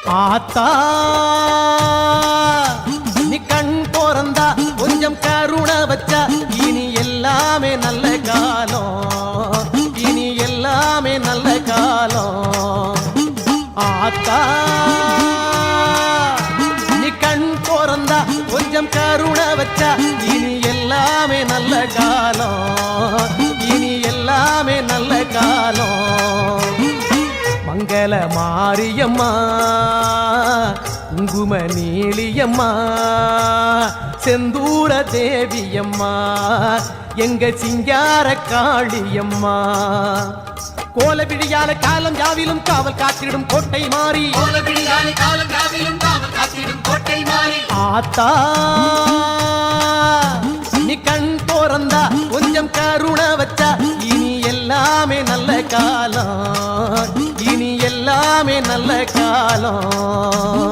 ஆத்தா நீ கண் போறந்தா கொஞ்சம் கருணை வச்சா இனி எல்லாமே நல்ல காலம், இனி எல்லாமே நல்ல காலம். ஆத்தா நீ கண் போறந்தா கொஞ்சம் கருணை வச்சா இனி எல்லாமே நல்ல காலம், இனி எல்லாமே நல்ல காலம். மங்கள மாரியம்மா குங்கும நீலியம்மா செந்தூர தேவியம்மா எங்க சிங்கார காளியம்மா. கோல விழியால காலம் யாவிலும் காவல் காத்திடும் கோட்டை மாறி, கோல விழியால காலம் யாவிலும் காவல் காத்திடும் கோட்டை மாறி. ஆத்தா நீ கண் போறந்தா கொஞ்சம் கருணை வச்சா இனி எல்லாமே நல்ல காலம், இனி எல்லாமே நல்ல காலம்.